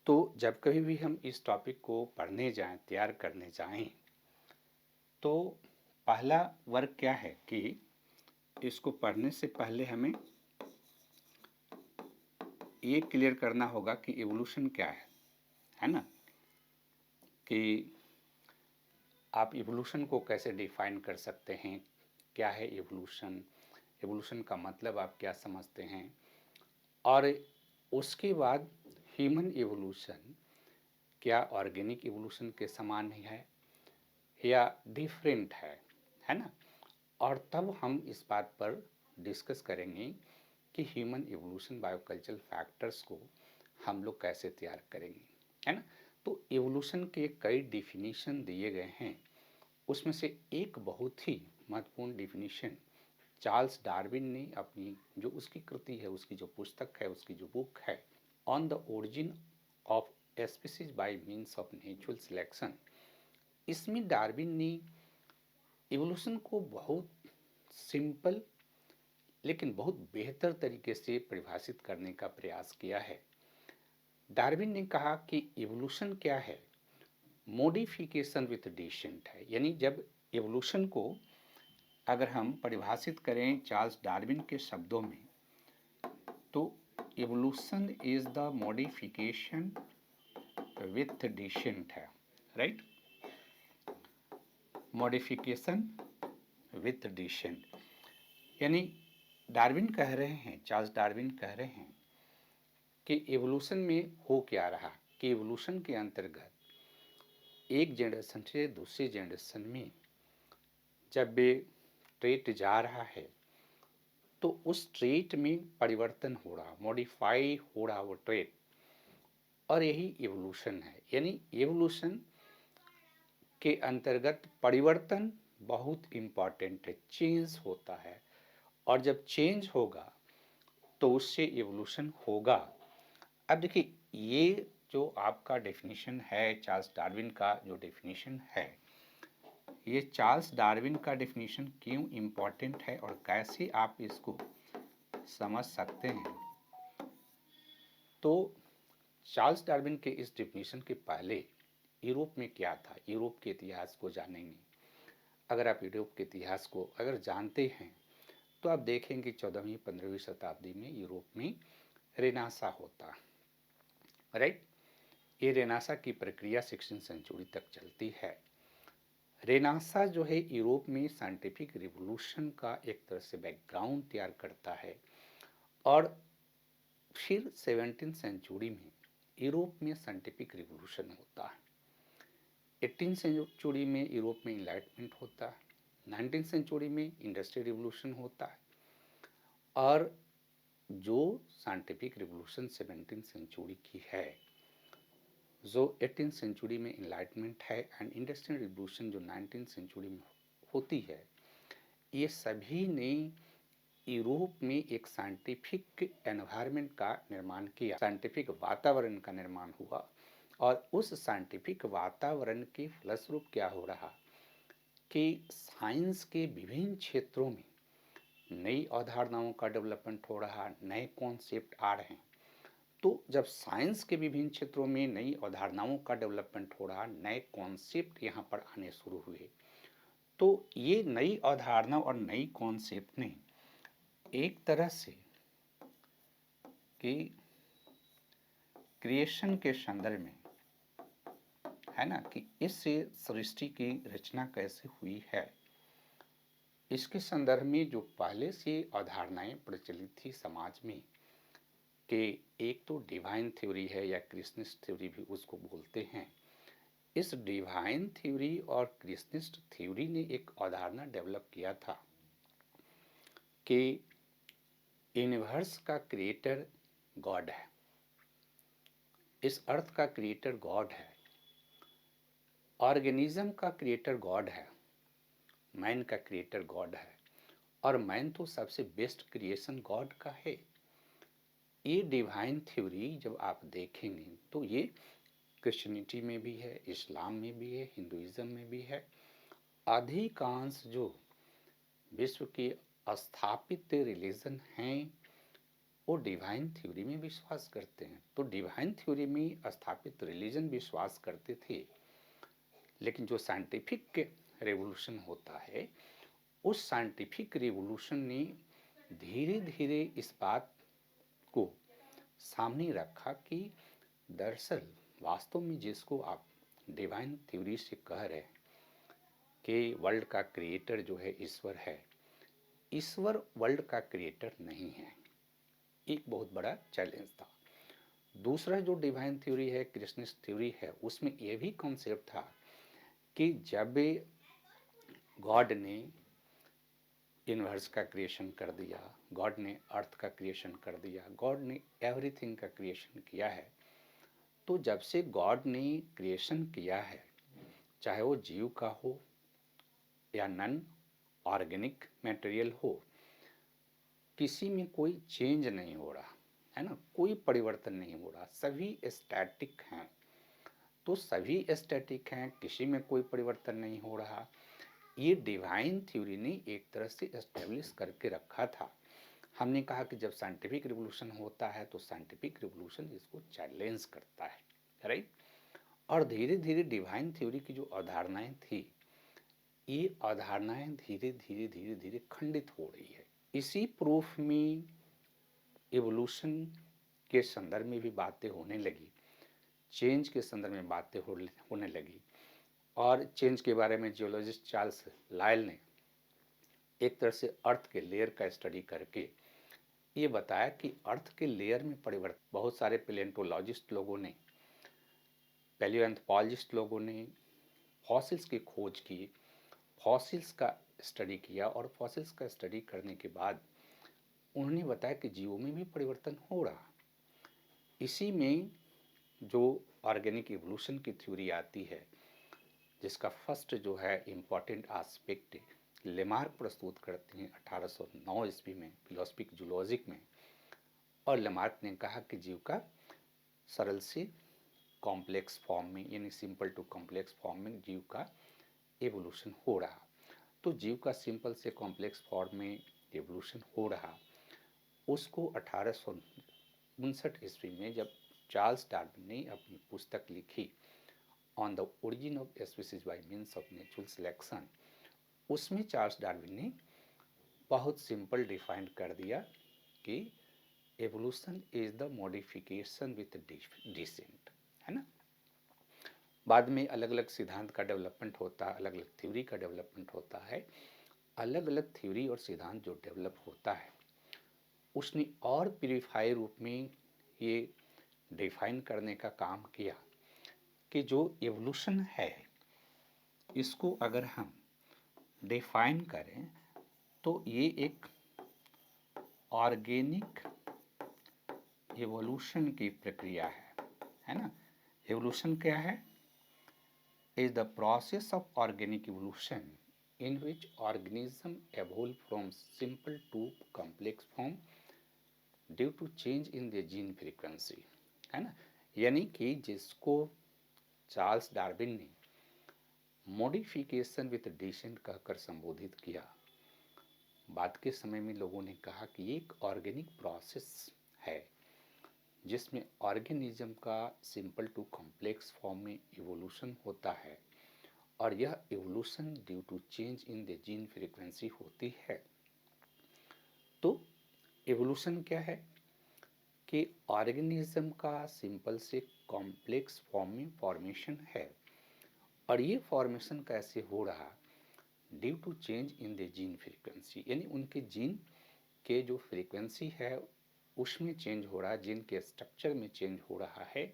तो जब कभी भी हम इस टॉपिक को पढ़ने जाएं, तैयार करने जाएं, तो पहला वर्क क्या है कि इसको पढ़ने से पहले हमें ये क्लियर करना होगा कि इवोल्यूशन क्या है ना? कि आप इवोल्यूशन को कैसे डिफाइन कर सकते हैं? क्या है इवोल्यूशन? इवोल्यूशन का मतलब आप क्या समझते हैं? और उसके बाद ह्यूमन इवोल्यूशन क्या ऑर्गेनिक इवोल्यूशन के समान ही है या डिफरेंट है ना? और तब हम इस बात पर डिस्कस करेंगे कि ह्यूमन इवोल्यूशन बायोकल्चरल फैक्टर्स को हम लोग कैसे तैयार करेंगे, है ना? तो इवोल्यूशन के कई डिफिनीशन दिए गए हैं। उसमें से एक बहुत ही महत्वपूर्ण डिफिनीशन चार्ल्स डार्विन ने अपनी जो उसकी कृति है, उसकी जो पुस्तक है, उसकी जो बुक है on the origin of species by means of natural selection, इसमें डार्विन ने इवोल्यूशन को बहुत सिंपल लेकिन बहुत बेहतर तरीके से परिभाषित करने का प्रयास किया है। डार्विन ने कहा कि इवोल्यूशन क्या है? मॉडिफिकेशन विथ डिसेंट है। यानी जब इवोल्यूशन को अगर हम परिभाषित करें चार्ल्स डार्विन के शब्दों में, तो evolution is the modification with descent है, राइट? मॉडिफिकेशन विथ डिसेंट यानी डार्विन कह रहे हैं, चार्ल्स डार्विन कह रहे हैं कि इवोल्यूशन में हो क्या रहा कि इवोल्यूशन के अंतर्गत एक जनरेशन से दूसरी जनरेशन में जब वे ट्रेट जा रहा है तो उस ट्रेट में परिवर्तन हो रहा, मॉडिफाई हो रहा वो ट्रेट, और यही इवोल्यूशन है। यानी इवोल्यूशन के अंतर्गत परिवर्तन बहुत इम्पॉर्टेंट है, चेंज होता है, और जब चेंज होगा तो उससे इवोल्यूशन होगा। अब देखिए, ये जो आपका डेफिनेशन है, चार्ल्स डार्विन का जो डेफिनेशन है, ये चार्ल्स डार्विन का डेफिनेशन क्यों इम्पॉर्टेंट है और कैसे आप इसको समझ सकते हैं। तो चार्ल्स डार्विन के इस डेफिनेशन के पहले यूरोप में क्या था, यूरोप के इतिहास को जानेंगे। अगर आप यूरोप के इतिहास को अगर जानते हैं तो आप देखेंगे 14वीं 15वीं शताब्दी में यूरोप में रेनासा होता, राइट? ये रेनासा की प्रक्रिया 16वीं सेंचुरी तक चलती है। रेनासा जो है यूरोप में साइंटिफिक रिवॉल्यूशन का एक तरह से बैकग्राउंड तैयार करता है, और फिर 17वीं सेंचुरी में यूरोप में साइंटिफिक रिवॉल्यूशन होता है। 18वीं सेंचुरी में यूरोप में इनलाइटमेंट होता है। 19वीं सेंचुरी में इंडस्ट्रियल रिवॉल्यूशन होता है, और जो साइंटिफिक रिवॉल्यूशन 17वीं सेंचुरी की है, जो 18वीं सेंचुरी में इनलाइटमेंट है, एंड इंडस्ट्रियल रिवॉल्यूशन जो 19वीं सेंचुरी में होती है, ये सभी ने यूरोप में एक साइंटिफिक एनवायरनमेंट का निर्माण किया, साइंटिफिक वातावरण का निर्माण हुआ, और उस साइंटिफिक वातावरण के फलस्वरूप क्या हो रहा कि साइंस के विभिन्न क्षेत्रों में नई अवधारणाओं का डेवलपमेंट हो रहा, नए कॉन्सेप्ट आ रहे हैं। तो जब साइंस के विभिन्न क्षेत्रों में नई अवधारणाओं का डेवलपमेंट हो रहा, नए कॉन्सेप्ट यहाँ पर आने शुरू हुए, तो ये नई अवधारणा और नई कॉन्सेप्ट ने एक तरह से कि क्रिएशन के संदर्भ में, है ना, कि इससे सृष्टि की रचना कैसे हुई है, इसके संदर्भ में जो पहले से अवधारणाएं प्रचलित थी समाज में, कि एक तो डिवाइन थ्योरी है या क्रिएशनिस्ट थ्योरी भी उसको बोलते हैं। इस डिवाइन थ्योरी और क्रिएशनिस्ट थ्योरी ने एक अवधारणा डेवलप किया था कि यूनिवर्स का क्रिएटर गॉड है, इस अर्थ का क्रिएटर गॉड है, ऑर्गेनिज्म का क्रिएटर गॉड है, मैन का क्रिएटर गॉड है, और मैन तो सबसे बेस्ट क्रिएशन गॉड का है। ये डिवाइन थ्योरी जब आप देखेंगे तो ये क्रिश्चियनिटी में भी है, इस्लाम में भी है, हिंदुइज्म में भी है। अधिकांश जो विश्व के स्थापित रिलीजन हैं वो डिवाइन थ्योरी में विश्वास करते हैं। तो डिवाइन थ्योरी में स्थापित रिलीजन विश्वास करते थे, लेकिन जो साइंटिफिक रेवोल्यूशन होता है, उस साइंटिफिक रेवोल्यूशन ने धीरे धीरे इस बात को सामने रखा कि दरअसल वास्तव में जिसको आप डिवाइन थ्योरी से कह रहे हैं कि वर्ल्ड का क्रिएटर जो है ईश्वर है, ईश्वर वर्ल्ड का क्रिएटर नहीं है। एक बहुत बड़ा चैलेंज था। दूसरा जो डिवाइन थ्योरी है, कृष्णिस्ट थ्योरी है, उसमें यह भी कॉन्सेप्ट था कि जब गॉड ने यूनिवर्स का क्रिएशन कर दिया, गॉड ने अर्थ का क्रिएशन कर दिया, गॉड ने एवरीथिंग का क्रिएशन किया है, तो जब से गॉड ने क्रिएशन किया है, चाहे वो जीव का हो या नॉन ऑर्गेनिक मटेरियल हो, किसी में कोई चेंज नहीं हो रहा है ना, कोई परिवर्तन नहीं हो रहा, सभी स्टैटिक हैं। तो सभी स्टैटिक हैं, किसी में कोई परिवर्तन नहीं हो रहा। ये डिवाइन थ्योरी ने एक तरह से एस्टेब्लिश करके रखा था। हमने कहा कि जब साइंटिफिक रिवोल्यूशन होता है तो साइंटिफिक रिवोल्यूशन इसको चैलेंज करता है, राइट। और धीरे धीरे डिवाइन थ्योरी की जो अवधारणाएं थी, ये अवधारणाएं धीरे धीरे धीरे धीरे खंडित हो रही है। इसी प्रूफ में इवोल्यूशन के संदर्भ में भी बातें होने लगी, चेंज के संदर्भ में बातें होने लगी। और चेंज के बारे में जियोलॉजिस्ट चार्ल्स लायल ने एक तरह से अर्थ के लेयर का स्टडी करके ये बताया कि अर्थ के लेयर में परिवर्तन, बहुत सारे पैलियोंटोलॉजिस्ट लोगों ने, पैलियोएंथ्रोपोलॉजिस्ट लोगों ने फॉसिल्स की खोज की, फॉसिल्स का स्टडी किया, और फॉसिल्स का स्टडी करने के बाद उन्होंने बताया कि जीवों में भी परिवर्तन हो रहा। इसी में जो ऑर्गेनिक इवोल्यूशन की थ्योरी आती है, जिसका फर्स्ट जो है इम्पॉर्टेंट एस्पेक्ट लेमार्क प्रस्तुत करते हैं 1809 ईस्वी में फिलोसफिक जूलॉजिक में। और लेमार्क ने कहा कि जीव का सरल से कॉम्प्लेक्स फॉर्म में, यानी सिंपल टू कॉम्प्लेक्स फॉर्म में जीव का एवोल्यूशन हो रहा। तो जीव का सिंपल से कॉम्प्लेक्स फॉर्म में एवोल्यूशन हो रहा, उसको 1859 ईस्वी में जब चार्ल्स डार्विन ने अपनी पुस्तक लिखी on the origin of species by means of natural selection, उसमें चार्ल्स डार्विन ने बहुत सिंपल डिफाइन कर दिया कि evolution is the modification with descent, है ना। बाद में अलग अलग सिद्धांत का डेवलपमेंट होता है, अलग अलग थ्योरी का डेवलपमेंट होता है। अलग अलग थ्योरी और सिद्धांत जो डेवलप होता है, उसने और प्यूरिफाई रूप में ये डिफाइन करने का काम किया कि जो एवोल्यूशन है, इसको अगर हम डिफाइन करें तो ये एक ऑर्गेनिक एवोल्यूशन की प्रक्रिया है ना। एवोल्यूशन क्या है? Is the process of organic evolution in which organism evolve from simple to complex form due to change in the gene frequency, है ना। यानी कि जिसको चार्ल्स डार्विन ने मॉडिफिकेशन विथ डिसेंट कहकर संबोधित किया। बाद के समय में लोगों ने कहा कि एक ऑर्गेनिक प्रोसेस है जिसमें ऑर्गेनिज्म का सिंपल टू कॉम्प्लेक्स फॉर्म में इवोल्यूशन होता है, और यह evolution due to change in the gene frequency होती है। तो इवोल्यूशन क्या है कि ऑर्गेनिज्म का सिंपल से कॉम्प्लेक्स फॉर्म में फॉर्मेशन है, और ये फॉर्मेशन कैसे हो रहा? Due to change in the gene frequency, यानी उनके जीन के जो फ्रीक्वेंसी है उसमें चेंज हो रहा है, जीन के स्ट्रक्चर में चेंज हो रहा है,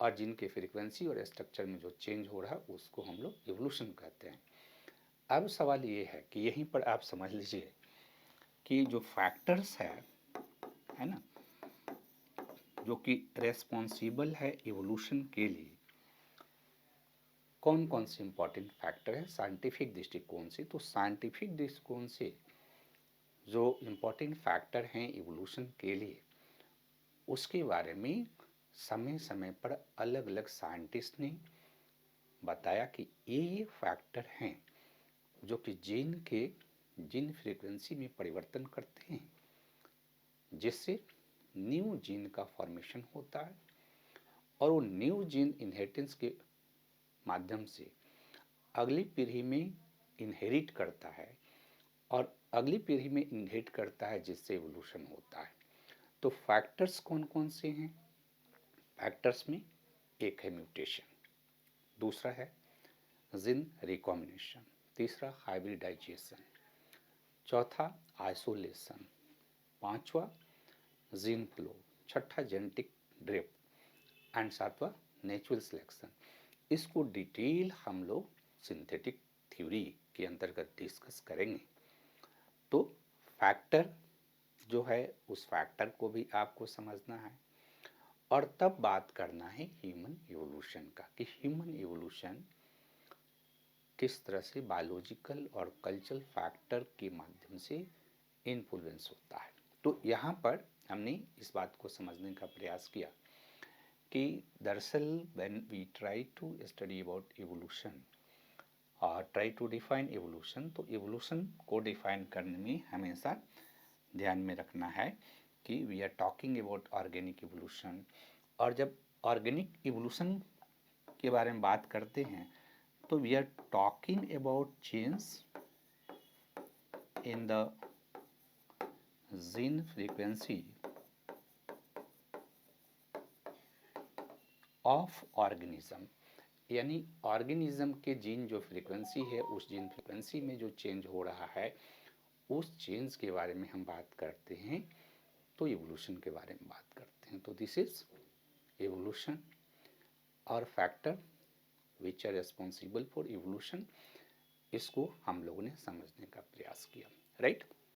और जीन के फ्रीक्वेंसी और स्ट्रक्चर में जो चेंज हो रहा है उसको हम लोग इवोल्यूशन कहते हैं। अब सवाल ये है कि यहीं पर आप समझ लीजिए कि जो फैक्टर्स है ना, जो कि रेस्पॉन्सिबल है इवोल्यूशन के लिए, कौन कौन से इंपॉर्टेंट फैक्टर है साइंटिफिक दृष्टिकोण से। तो साइंटिफिक दृष्टिकोण से जो इम्पोर्टेंट फैक्टर हैं इवोल्यूशन के लिए, उसके बारे में समय समय पर अलग अलग साइंटिस्ट ने बताया कि ये फैक्टर हैं जो कि जीन फ्रीक्वेंसी में परिवर्तन करते हैं, जिससे न्यू जीन का फॉर्मेशन होता है और वो न्यू जीन इनहेरिटेंस के माध्यम से अगली पीढ़ी में इनहेरिट करता है और अगली पीढ़ी में इनहेरिट करता है, जिससे एवोल्यूशन होता है। तो फैक्टर्स कौन कौन से हैं? फैक्टर्स में एक है म्यूटेशन, दूसरा है जीन रिकॉम्बिनेशन, तीसरा हाइब्रिडाइजेशन, चौथा आइसोलेशन, पांचवा जीन फ्लो, छठा जेनेटिक ड्रिफ्ट एंड सातवां नेचुरल सिलेक्शन। इसको डिटेल हम लोग सिंथेटिक थ्योरी के अंतर्गत डिस्कस करेंगे। तो फैक्टर जो है, उस फैक्टर को भी आपको समझना है और तब बात करना है ह्यूमन इवोल्यूशन का, कि ह्यूमन इवोल्यूशन किस तरह से बायोलॉजिकल और कल्चरल फैक्टर के माध्यम से इन्फ्लुएंस होता है। तो यहाँ पर हमने इस बात को समझने का प्रयास किया कि दरअसल when we try to study about evolution और ट्राई टू डिफाइन एवोल्यूशन, तो एवोल्यूशन को डिफाइन करने में हमेशा ध्यान में रखना है कि we are talking about organic evolution. और जब ऑर्गेनिक एवोल्यूशन के बारे में बात करते हैं तो we are talking about change in the gene frequency of organism, यानी ऑर्गेनिज्म के जीन जो फ्रीक्वेंसी है, उस जीन फ्रीक्वेंसी में जो चेंज हो रहा है, उस चेंज के बारे में हम बात करते हैं, तो एवोल्यूशन के बारे में बात करते हैं। तो दिस इज एवोल्यूशन और factor which are responsible for evolution, इसको हम लोगों ने समझने का प्रयास किया, राइट।